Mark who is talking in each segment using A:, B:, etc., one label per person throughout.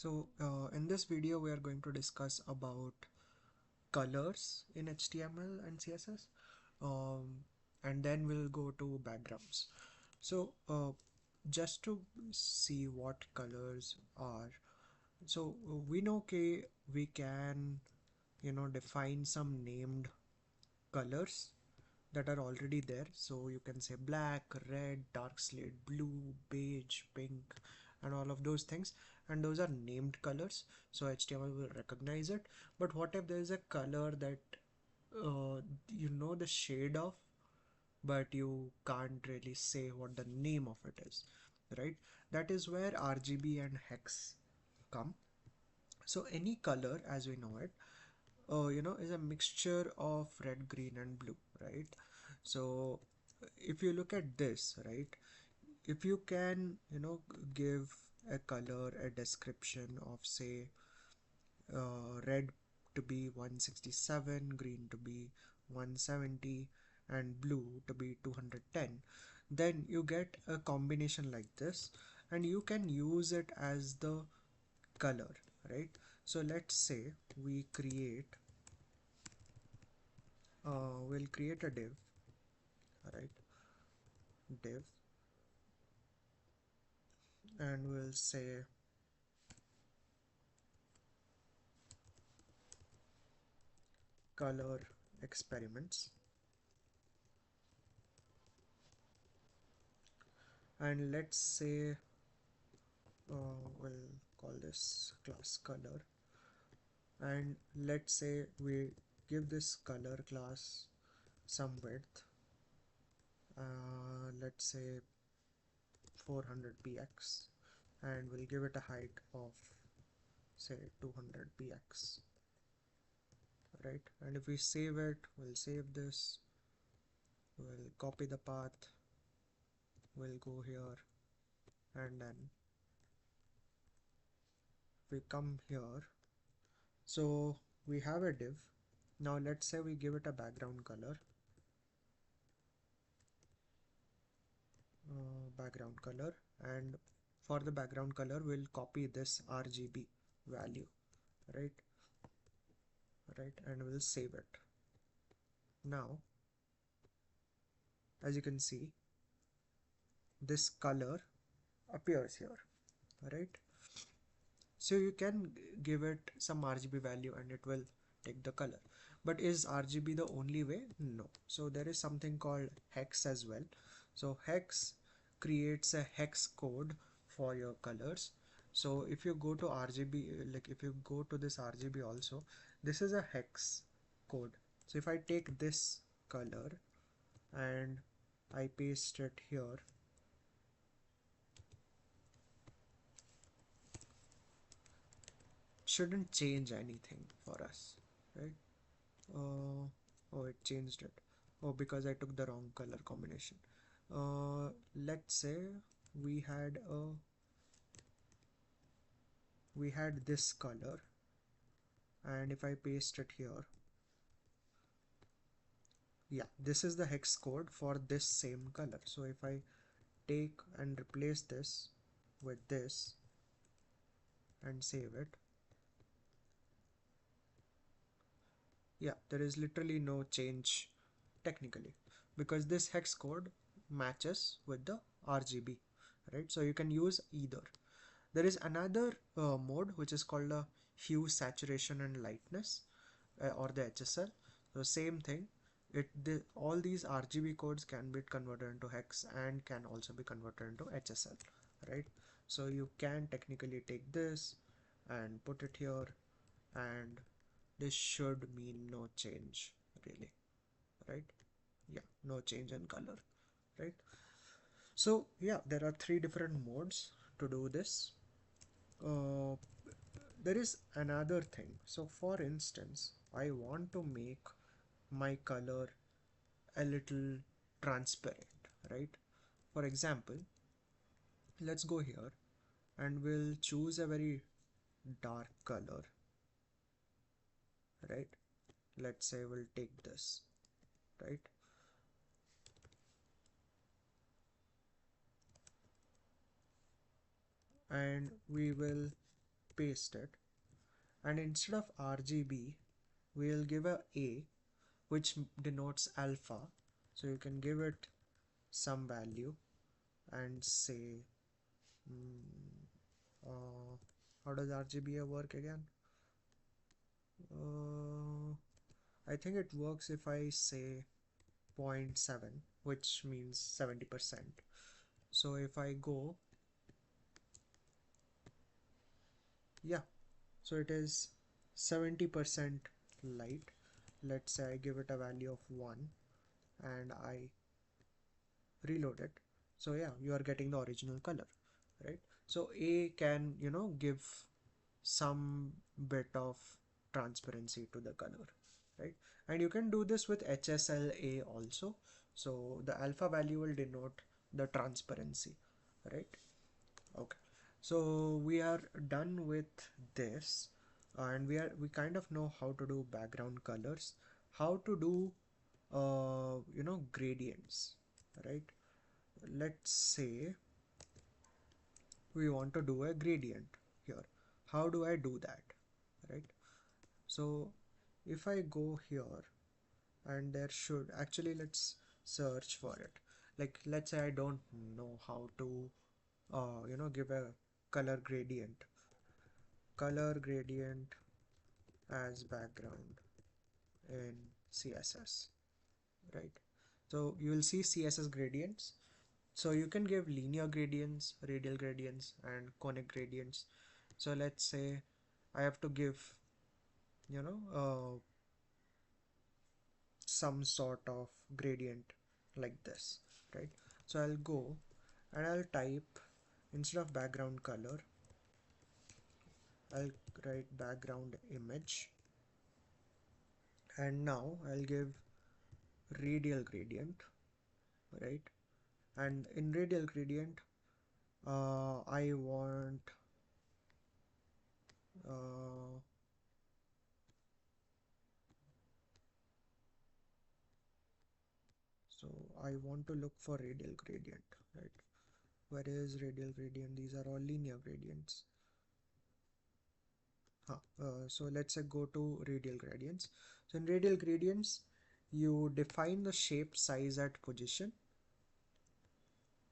A: In this video we are going to discuss about colors in HTML and CSS, and then we'll go to backgrounds. Just to see what colors are, we know we can define some named colors that are already there. So you can say black, red, dark slate, blue, beige, pink, and all of those things. And those are named colors, so HTML will recognize it. But what if there is a color that you know the shade of, but you can't really say what the name of it is, right? That is where RGB and hex come. So any color as we know it, is a mixture of red, green, and blue, right? So if you look at this, right, if you can, give a color a description of, say, red to be 167, green to be 170, and blue to be 210, then you get a combination like this, and you can use it as the color, right? So let's say we'll create a div, right? Div, and we'll say color experiments, and let's say we'll call this class color, and let's say we give this color class some width, let's say 400 px, and we'll give it a height of, say, 200 px, right? And if we save it, we'll save this, we'll copy the path, we'll go here, and then we come here. So we have a div. Now let's say we give it a background color, and for the background color we'll copy this RGB value, right? And we'll save it. Now as you can see, this color appears here, right? So you can give it some RGB value and it will take the color. But is RGB the only way? No. So there is something called hex as well. So hex creates a hex code for your colors. So if you go to RGB, like if you go to this RGB also, this is a hex code. So if I take this color and I paste it here, shouldn't change anything for us, right? Oh, it changed it. Oh, because I took the wrong color combination. Let's say we had this color, and if I paste it here, yeah, this is the hex code for this same color. So if I take and replace this with this and save it, yeah, there is literally no change technically, because this hex code matches with the RGB, right? So you can use either. There is another mode which is called a hue, saturation, and lightness, or the HSL. So same thing. All these RGB codes can be converted into hex and can also be converted into HSL, right? So you can technically take this and put it here, and this should mean no change really, right? Yeah, no change in color, right? So yeah, there are three different modes to do this. uh, there is another thing. So for instance, I want to make my color a little transparent, right? For example, let's go here and we'll choose a very dark color, right? Let's say we'll take this, right? And we will paste it, and instead of RGB we'll give a which denotes alpha. So you can give it some value and say mm, how does RGB work again? uh, I think it works if I say zero point 0.7, which means 70%. So if I go, yeah, so it is 70% light. Let's say I give it a value of 1 and I reload it. So yeah, you are getting the original color, right? So A can, give some bit of transparency to the color, right? And you can do this with HSLA also. So the alpha value will denote the transparency, right? Okay, so we are done with this, and we kind of know how to do background colors, how to do gradients, right? Let's say we want to do a gradient here. How do I do that, right? So if I go here, and there should actually, let's search for it. Like, let's say I don't know how to give a color gradient as background in CSS, right? So you will see CSS gradients. So you can give linear gradients, radial gradients, and conic gradients. So let's say I have to give, some sort of gradient like this, right? So I'll go and I'll type, instead of background color, I'll write background image, and now I'll give radial gradient, right? And in radial gradient, I want uh, so I want to look for radial gradient, right? Where is radial gradient? These are all linear gradients. So let's say go to radial gradients. So in radial gradients, you define the shape size at position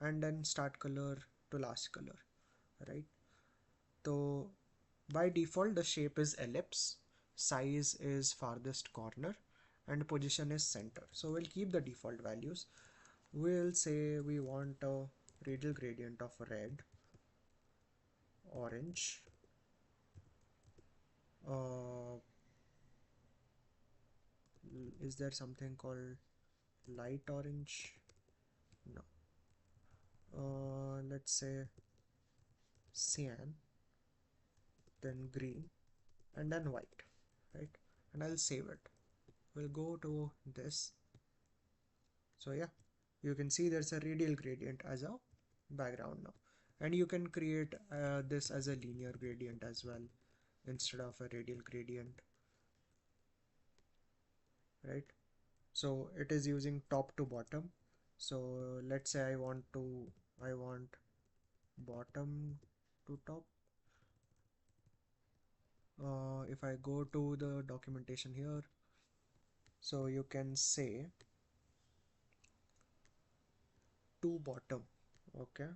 A: and then start color to last color, right? So by default, the shape is ellipse, size is farthest corner, and position is center. So we'll keep the default values. We'll say we want a radial gradient of red, orange, uh, is there something called light orange? No. Let's say cyan, then green, and then white, right? And I'll save it. We'll go to this. So yeah, you can see there's a radial gradient as a background now, and you can create this as a linear gradient as well instead of a radial gradient, right? So it is using top to bottom. So let's say I want bottom to top. If I go to the documentation here, so you can say to bottom, okay,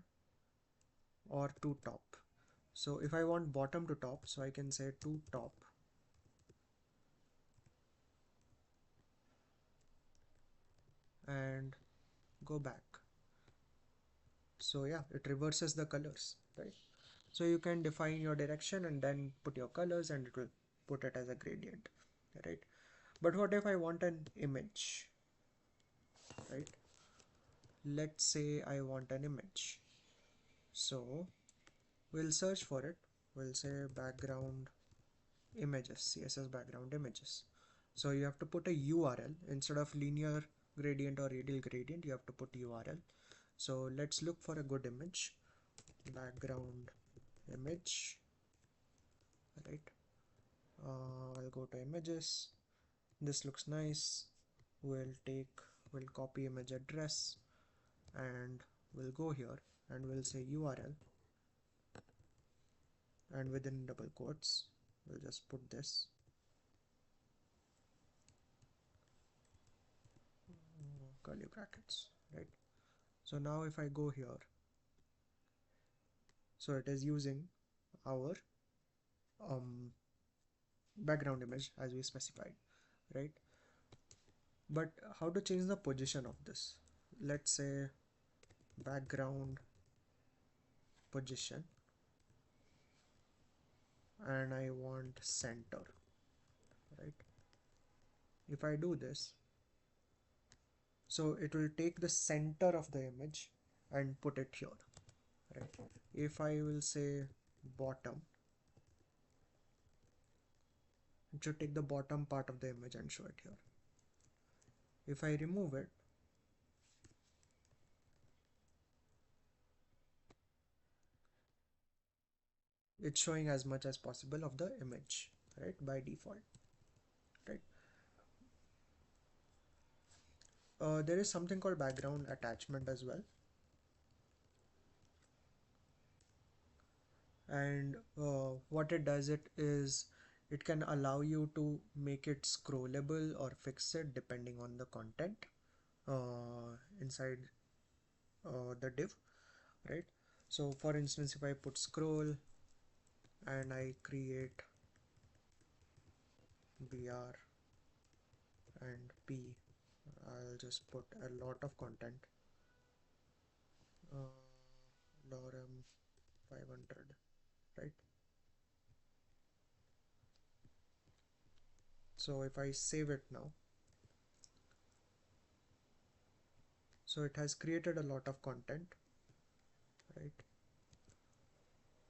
A: or to top. So if I want bottom to top, so I can say to top, and go back. So yeah, it reverses the colors, right? So you can define your direction and then put your colors, and it will put it as a gradient, right? But what if I want an image, right? Let's say I want an image. So we'll search for it. We'll say background images, CSS background images. So you have to put a URL instead of linear gradient or radial gradient. You have to put URL. So let's look for a good image, background image, right? I'll go to images. This looks nice. We'll copy image address, and we'll go here and we'll say URL, and within double quotes we'll just put this curly brackets, right? So now if I go here, so it is using our um, background image as we specified, right? But how to change the position of this? Let's say background position, and I want center, right? If I do this, so it will take the center of the image and put it here, right? If I will say bottom, it should take the bottom part of the image and show it here. If I remove it, it's showing as much as possible of the image, right, by default, right? There is something called background attachment as well, and what it does it is it can allow you to make it scrollable or fix it depending on the content inside the div, right? So for instance, if I put scroll and I create br and p, I'll just put a lot of content, uh, lorem 500, right? So if I save it now, so it has created a lot of content, right?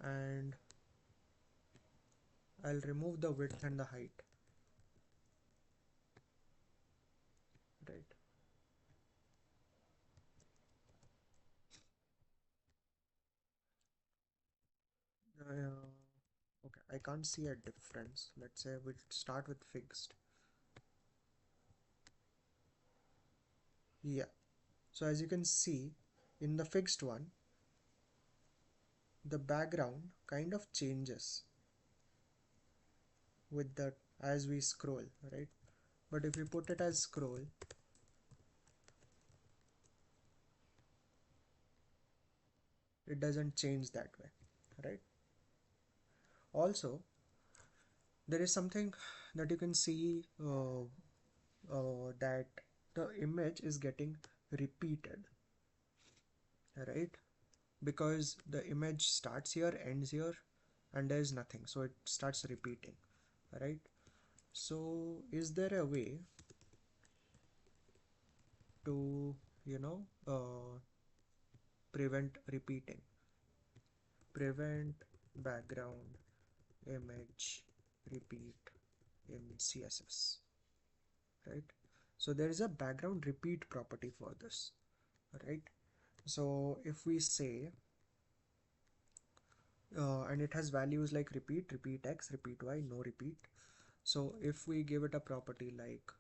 A: And I'll remove the width and the height, right? Okay, I can't see a difference. Let's say we start with fixed. Yeah. So as you can see, in the fixed one, the background kind of changes with the as we scroll, right? But if you put it as scroll, it doesn't change that way, right? Also, there is something that you can see that the image is getting repeated, right? Because the image starts here, ends here, and there is nothing, so it starts repeating, right? So is there a way to, you know, prevent repeating? Prevent background image repeat in CSS, right? So there is a background repeat property for this, right? So if we say and it has values like repeat, repeat x, repeat y, no repeat. So if we give it a property like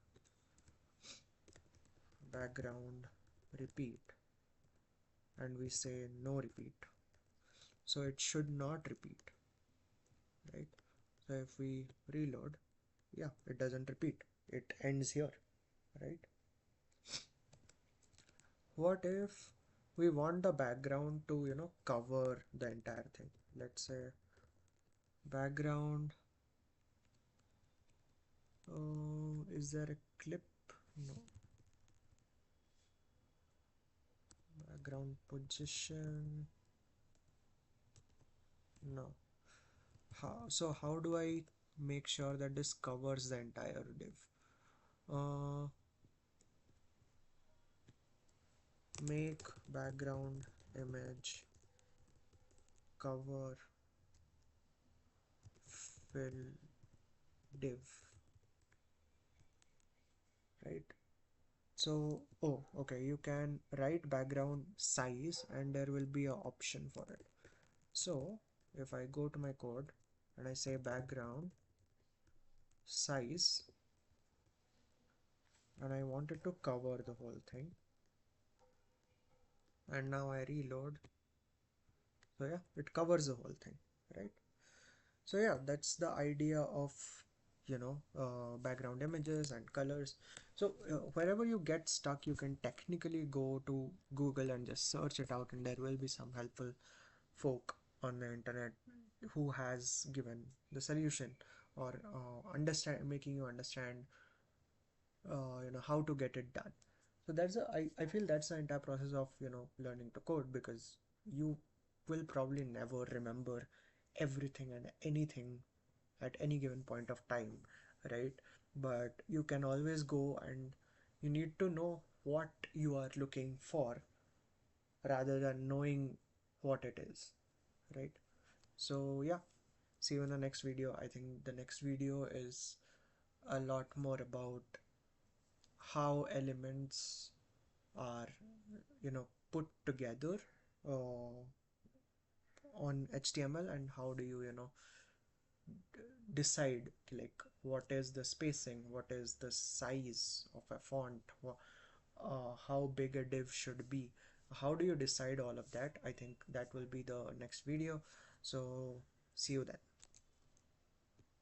A: background repeat and we say no repeat, so it should not repeat, right? So if we reload, yeah, it doesn't repeat, it ends here, right? What if we want the background to, you know, cover the entire thing? Let's say background, is there a clip? No. Background position, no. How do I make sure that this covers the entire div? uh, Make background image cover fill div, right? So, oh, okay, you can write background size and there will be a option for it. So if I go to my code and I say background size and I want it to cover the whole thing, and now I reload, so yeah, it covers the whole thing, right? So yeah, that's the idea of background images and colors. So wherever you get stuck, you can technically go to Google and just search it out, and there will be some helpful folk on the internet who has given the solution, or understand making you understand how to get it done. So I feel that's the entire process of learning to code, because you will probably never remember everything and anything at any given point of time, right? But you can always go, and you need to know what you are looking for rather than knowing what it is, right? So yeah, see you in the next video. I think the next video is a lot more about how elements are put together uh, on HTML, and how do you decide, like, what is the spacing, what is the size of a font, how big a div should be, how do you decide all of that. I think that will be the next video. So see you then.